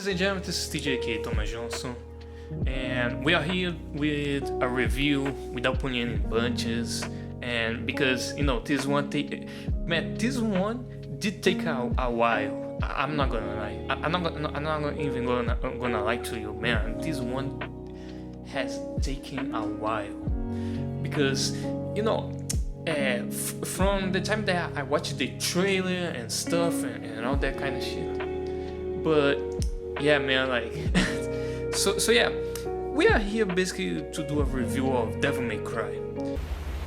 Ladies and gentlemen, this is TJK Thomas Johnson, and we are here with a review without putting any bunches. And because this one this one did take a while. I'm not gonna lie. I'm not even gonna lie to you, man. This one has taken a while because from the time that I watched the trailer and stuff and all that kind of shit. But yeah, man, like so yeah, we are here basically to do a review of Devil May Cry.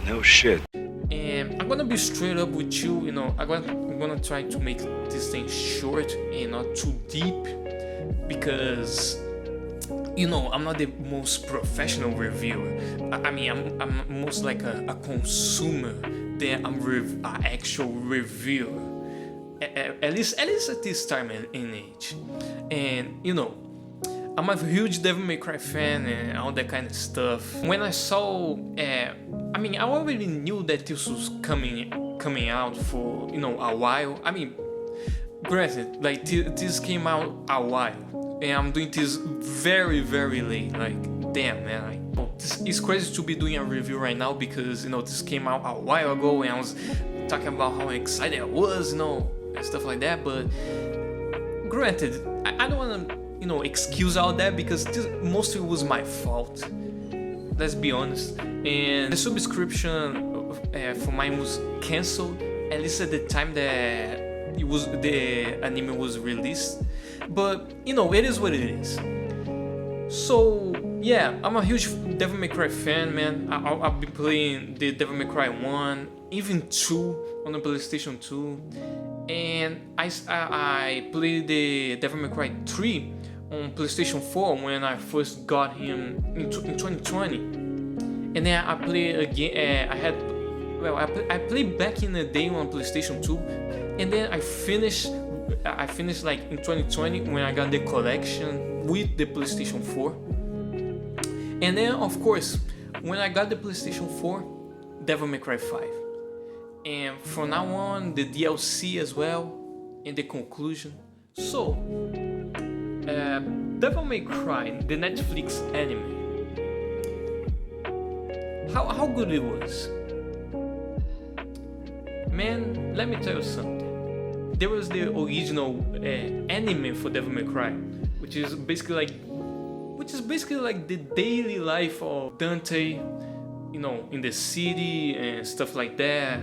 No shit. And I'm gonna be straight up with you. I'm gonna try to make this thing short and not too deep because I'm not the most professional reviewer. I mean, I'm most like a consumer than an actual reviewer. At least at this time in age. And I'm a huge Devil May Cry fan and all that kind of stuff. When I saw, I already knew that this was coming out for a while. I mean, granted, like this came out a while, and I'm doing this very very late. Like, damn, man, it's crazy to be doing a review right now because this came out a while ago, and I was talking about how excited I was, and stuff like that. But granted, I don't want to excuse all that because this mostly was my fault, let's be honest. And the subscription for mine was cancelled, at least at the time that the anime was released. But it is what it is. So yeah, I'm a huge Devil May Cry fan, man. I've been playing the Devil May Cry 1, even 2 on the PlayStation 2, and I played the Devil May Cry 3 on PlayStation 4 when I first got him in 2020. And then I played again. I played back in the day on PlayStation 2, and then I finished like in 2020 when I got the collection with the PlayStation 4. And then of course, when I got the PlayStation 4, Devil May Cry 5. And from now on, the DLC as well, and the conclusion. So, Devil May Cry, the Netflix anime. How good it was. Man, let me tell you something. There was the original anime for Devil May Cry, which is basically like the daily life of Dante, in the city and stuff like that,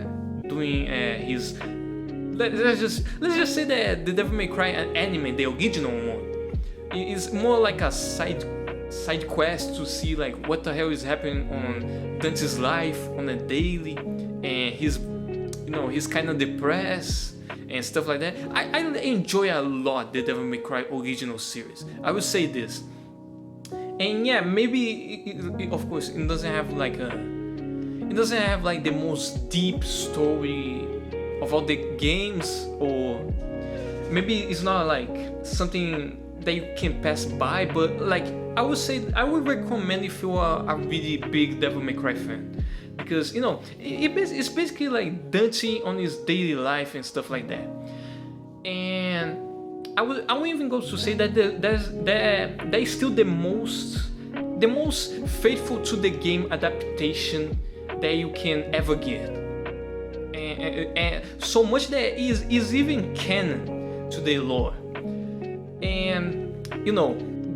doing his. Let's just say that the Devil May Cry anime, the original one, is more like a side quest to see like what the hell is happening on Dante's life on a daily, and he's kind of depressed and stuff like that. I enjoy a lot the Devil May Cry original series. I would say this. And yeah, maybe of course it doesn't have like the most deep story of all the games, or maybe it's not like something that you can pass by, but like I would recommend if you are a really big Devil May Cry fan, because it's basically like Dante on his daily life and stuff like that. And I won't even go to say that that is still the most faithful to the game adaptation that you can ever get, and so much that is even canon to the lore. And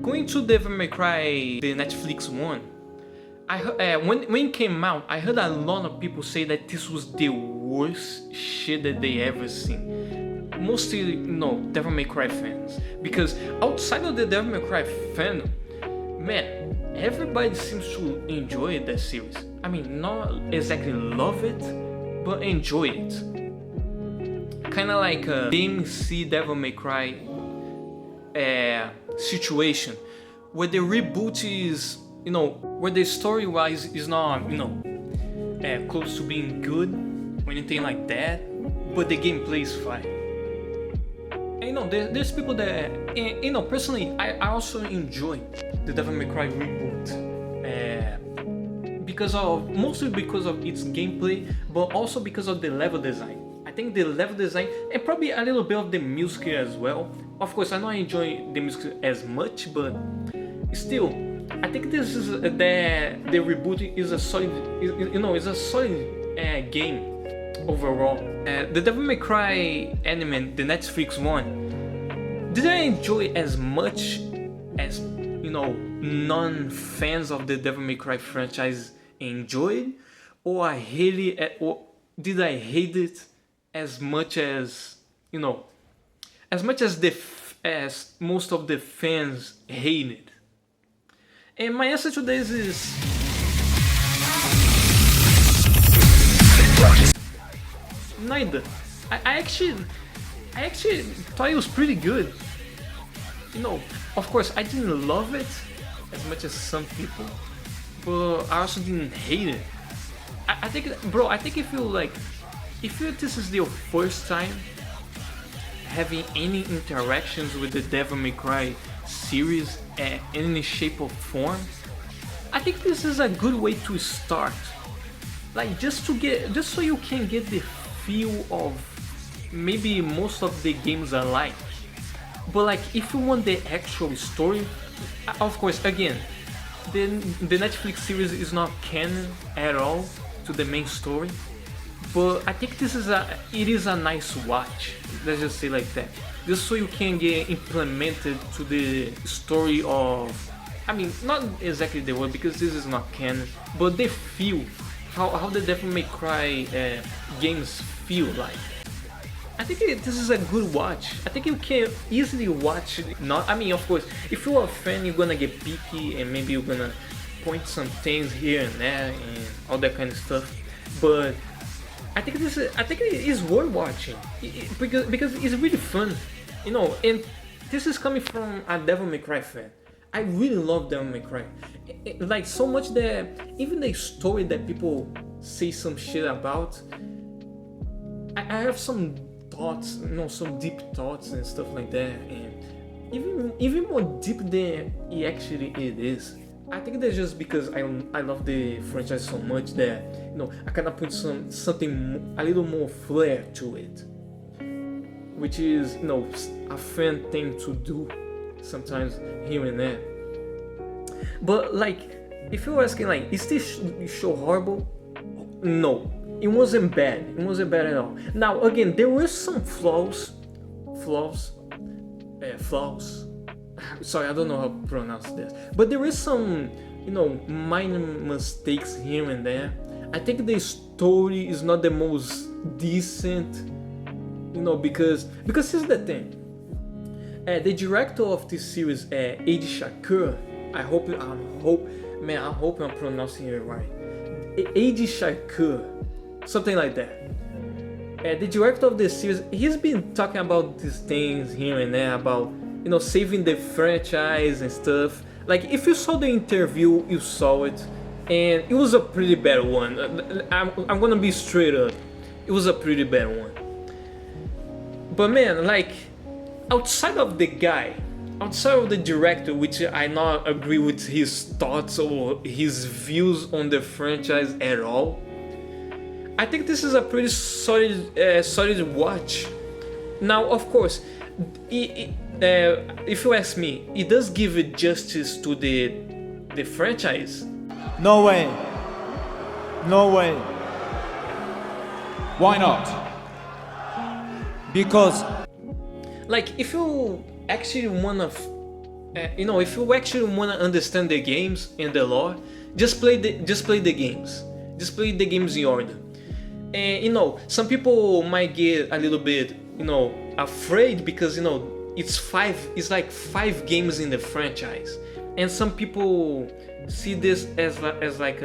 going to Devil May Cry, the Netflix one, I heard, when it came out, I heard a lot of people say that this was the worst shit that they ever seen. Mostly, Devil May Cry fans, because outside of the Devil May Cry fandom, man, everybody seems to enjoy that series. I mean, not exactly love it, but enjoy it. Kind of like a DMC Devil May Cry situation, where the reboot is, where the story-wise is not, close to being good or anything like that, but the gameplay is fine. And there's people that, personally, I also enjoy the Devil May Cry reboot, mostly because of its gameplay, but also because of the level design. I think the level design and probably a little bit of the music as well. Of course, I don't enjoy the music as much, but still, I think this is the reboot is a solid, is a solid game overall. The Devil May Cry anime, the Netflix one, did I enjoy as much as non-fans of the Devil May Cry franchise enjoyed, or did I hate it as much as as most of the fans hate it? And my answer to this is neither. I actually thought it was pretty good. Of course, I didn't love it as much as some people, but I also didn't hate it. I think if this is your first time having any interactions with the Devil May Cry series in any shape or form, I think this is a good way to start. Like just so you can get the feel of maybe most of the games I like. But like if you want the actual story, of course, again, the Netflix series is not canon at all to the main story. But I think it is a nice watch. Let's just say like that. Just so you can get implemented to the story of, I mean, not exactly the word because this is not canon, but the feel, how the Devil May Cry games feel like. I think this is a good watch. I think you can easily watch it. Of course, if you're a fan, you're gonna get picky and maybe you're gonna point some things here and there and all that kind of stuff. But I think it is worth watching because it's really fun, And this is coming from a Devil May Cry fan. I really love Devil May Cry, like so much that even the story that people say some shit about, I have some thoughts, some deep thoughts and stuff like that, and even more deep than it is. I think that's just because I love the franchise so much that I kind of put something a little more flair to it, which is a fan thing to do sometimes here and there. But like, if you're asking like, is this show horrible? No, it wasn't bad. It wasn't bad at all. Now again, there were some flaws. Sorry, I don't know how to pronounce this, but there is some, minor mistakes here and there. I think the story is not the most decent, because here's the thing. The director of this series, Eiji Shakur, I hope I'm pronouncing it right. Eiji Shakur, something like that. The director of this series, he's been talking about these things here and there about saving the franchise and stuff. Like if you saw the interview, you saw it, and it was a pretty bad one. I'm gonna be straight up, it was a pretty bad one. But man, like outside of the director, which I not agree with his thoughts or his views on the franchise at all, I think this is a pretty solid watch. Now, of course, if you ask me, it does give it justice to the franchise. No way. Why not? Because like if you actually wanna understand the games and the lore, just play the games. Just play the games in order. And some people might get a little bit afraid because it's like 5 games in the franchise, and some people see this as like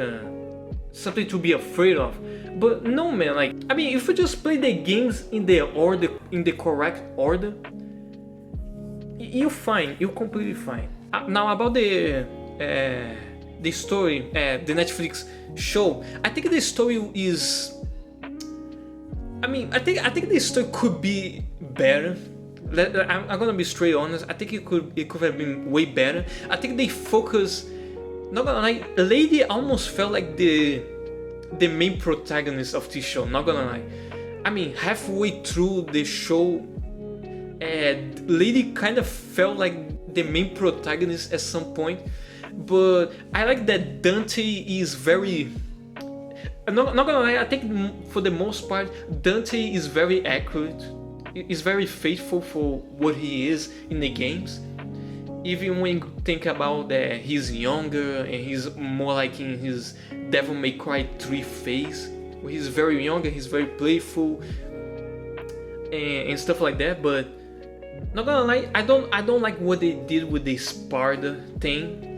something to be afraid of. But no, man, like if you just play the games in the correct order, you're fine. You're completely fine. Now about the story, the Netflix show, I think the story is. I think the story could be better. I'm gonna be straight honest. I think it could have been way better. I think they focus. Not gonna lie, Lady almost felt like the main protagonist of this show. Not gonna lie, I mean, halfway through the show, Lady kind of felt like the main protagonist at some point, but I like that Dante is very. I'm not gonna lie, I think for the most part, Dante is very accurate. Is very faithful for what he is in the games. Even when you think about that he's younger and he's more like in his Devil May Cry 3 phase, where he's very younger, he's very playful and stuff like that. But not gonna lie, I don't like what they did with the Sparda thing.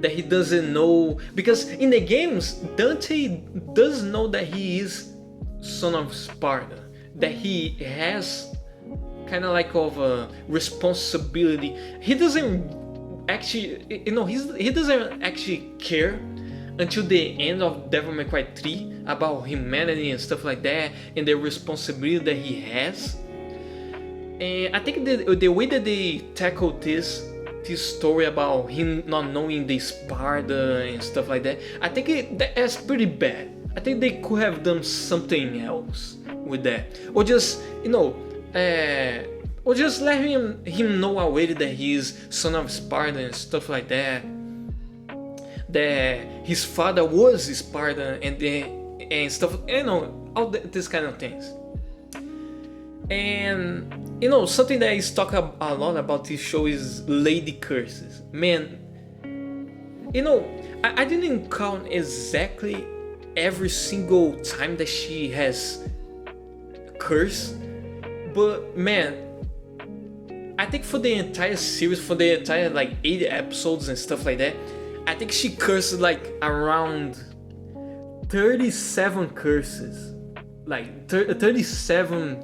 That he doesn't know, because in the games Dante does know that he is son of Sparda, that he has kind of like of a responsibility. He doesn't actually, he doesn't actually care until the end of Devil May Cry 3 about humanity and stuff like that and the responsibility that he has. And I think the way that they tackled this story about him not knowing the Sparda and stuff like that, I think that's pretty bad. I think they could have done something else with that, or just or just let him know already that he is son of Sparda and stuff like that. That his father was Sparda and stuff, all this kind of things. And something that is talked a lot about this show is Lady Curses. Man, I didn't count exactly every single time that she has cursed, but man, I think for the entire series, for the entire like 80 episodes and stuff like that, I think she cursed like around 37 curses, like 37,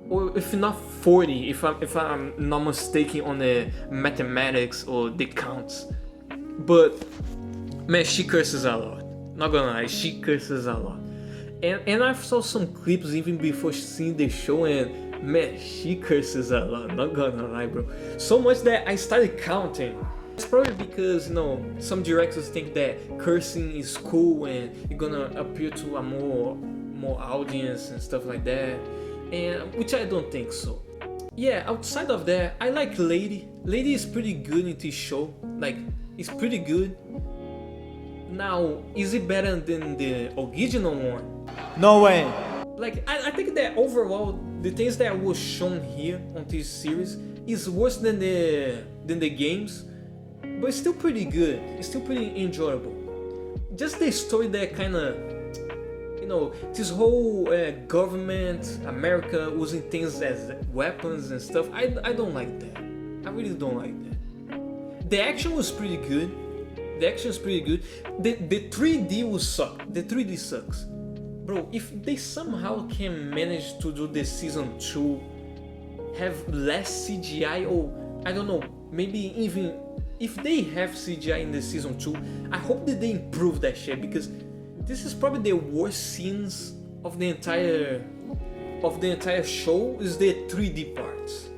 or if not 40, if I'm not mistaken on the mathematics or the counts. But man, she curses a lot. Not gonna lie, she curses a lot. And I saw some clips even before seeing the show, and man, she curses a lot. Not gonna lie, bro. So much that I started counting. It's probably because some directors think that cursing is cool and you're gonna appeal to a more audience and stuff like that, and which I don't think so. Yeah, outside of that, I like Lady. Lady is pretty good in this show. Like, it's pretty good. Now, is it better than the original one? No way. Like, I think that overall, the things that was shown here on this series is worse than the games, but it's still pretty good. It's still pretty enjoyable. Just the story that kind of, this whole government, America using things as weapons and stuff. I don't like that. I really don't like that. The action was pretty good. The action is pretty good. The 3D will suck. The 3D sucks. Bro, if they somehow can manage to do the season 2, have less CGI, or I don't know, maybe even if they have CGI in the season 2, I hope that they improve that shit, because this is probably the worst scenes of the entire show is the 3D parts.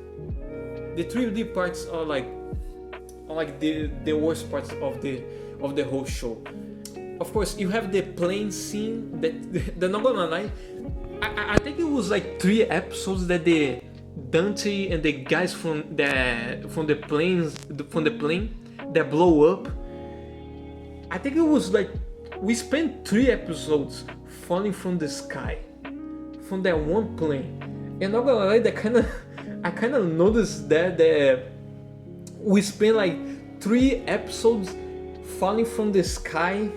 The 3D parts are like the worst parts of the whole show. Of course, you have the plane scene that not gonna lie, I think it was like 3 episodes that the Dante and the guys from the plane that blow up. I think it was like we spent 3 episodes falling from the sky from that one plane, and not gonna lie, I kind of noticed that we spent like 3 episodes falling from the sky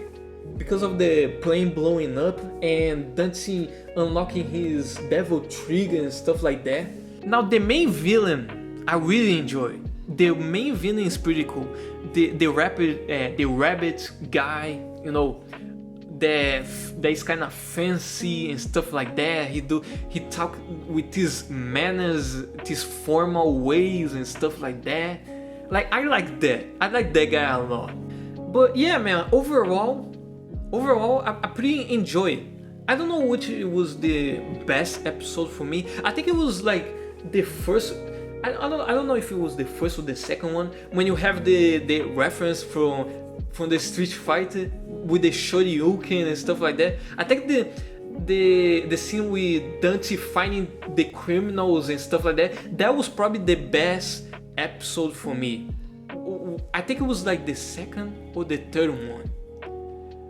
because of the plane blowing up and Dante unlocking his devil trigger and stuff like that. Now the main villain I really enjoy. The main villain is pretty cool. The rabbit guy, that is kind of fancy and stuff like that. He talk with his manners, his formal ways and stuff like that. Like, I like that guy a lot. But yeah, man, overall I pretty enjoy it. I don't know which was the best episode for me. I think it was like the first. I don't know if it was the first or the second one, when you have the reference from the Street Fighter with the Shoryuken and stuff like that. I think the scene with Dante finding the criminals and stuff like that, that was probably the best episode for me. I think it was like the second or the third one.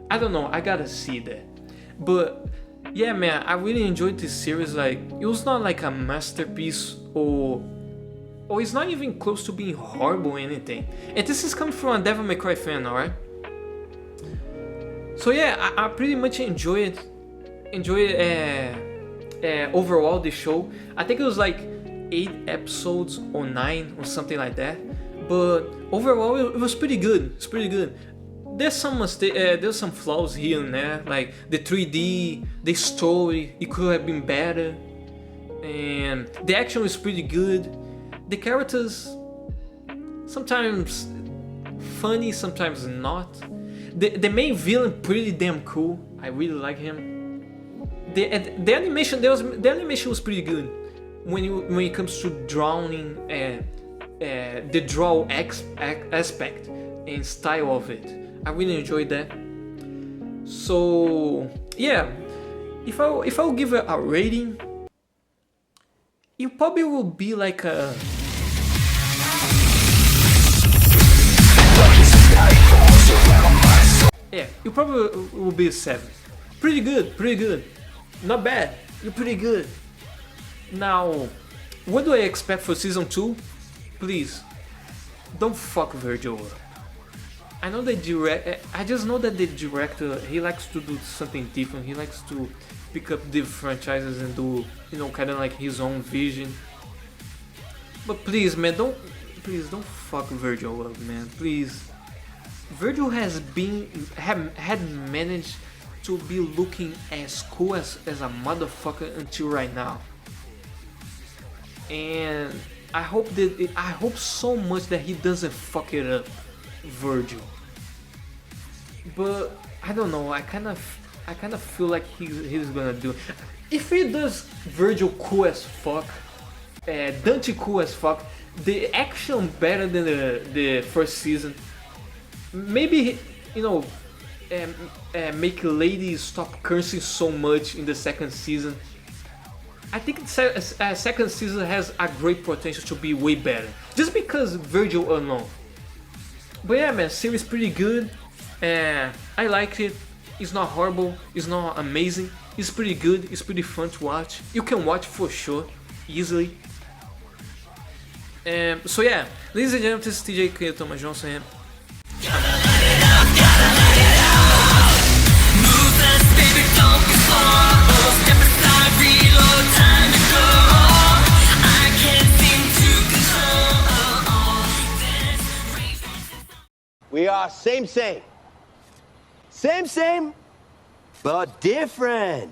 I don't know, I gotta see that. But yeah, man, I really enjoyed this series. Like, it was not like a masterpiece or it's not even close to being horrible or anything. And this is coming from a Devil May Cry fan, alright? So yeah, I pretty much enjoyed overall the show. I think it was like 8 episodes or 9 or something like that. But overall, it was pretty good. It's pretty good. There's some flaws here and there, like the 3D, the story, it could have been better, and the action was pretty good. The characters, sometimes funny, sometimes not. The main villain pretty damn cool. I really like him. The animation was pretty good when it comes to drawing the draw aspect and style of it. I really enjoyed that. So yeah, if I will give it a rating, it probably will be like a it probably will be a 7. Pretty good. Not bad. You're pretty good. Now, what do I expect for season 2? Please, don't fuck Virgil up. I just know that the director, he likes to do something different. He likes to pick up the franchises and do, kind of like his own vision. But please, man, don't fuck Virgil up, man. Please. Virgil had managed to be looking as cool as a motherfucker until right now. And I hope so much that he doesn't fuck it up, Virgil. But I don't know. I kind of feel like he's gonna do. If he does Virgil cool as fuck, Dante cool as fuck, the action better than the first season. Maybe make ladies stop cursing so much in the second season. I think second season has a great potential to be way better, just because Virgil alone. But yeah, man, series pretty good. I like it. It's not horrible. It's not amazing. It's pretty good. It's pretty fun to watch. You can watch for sure, easily. So yeah, ladies and gentlemen, this is TJ Thomas Johnson. We are same, but different.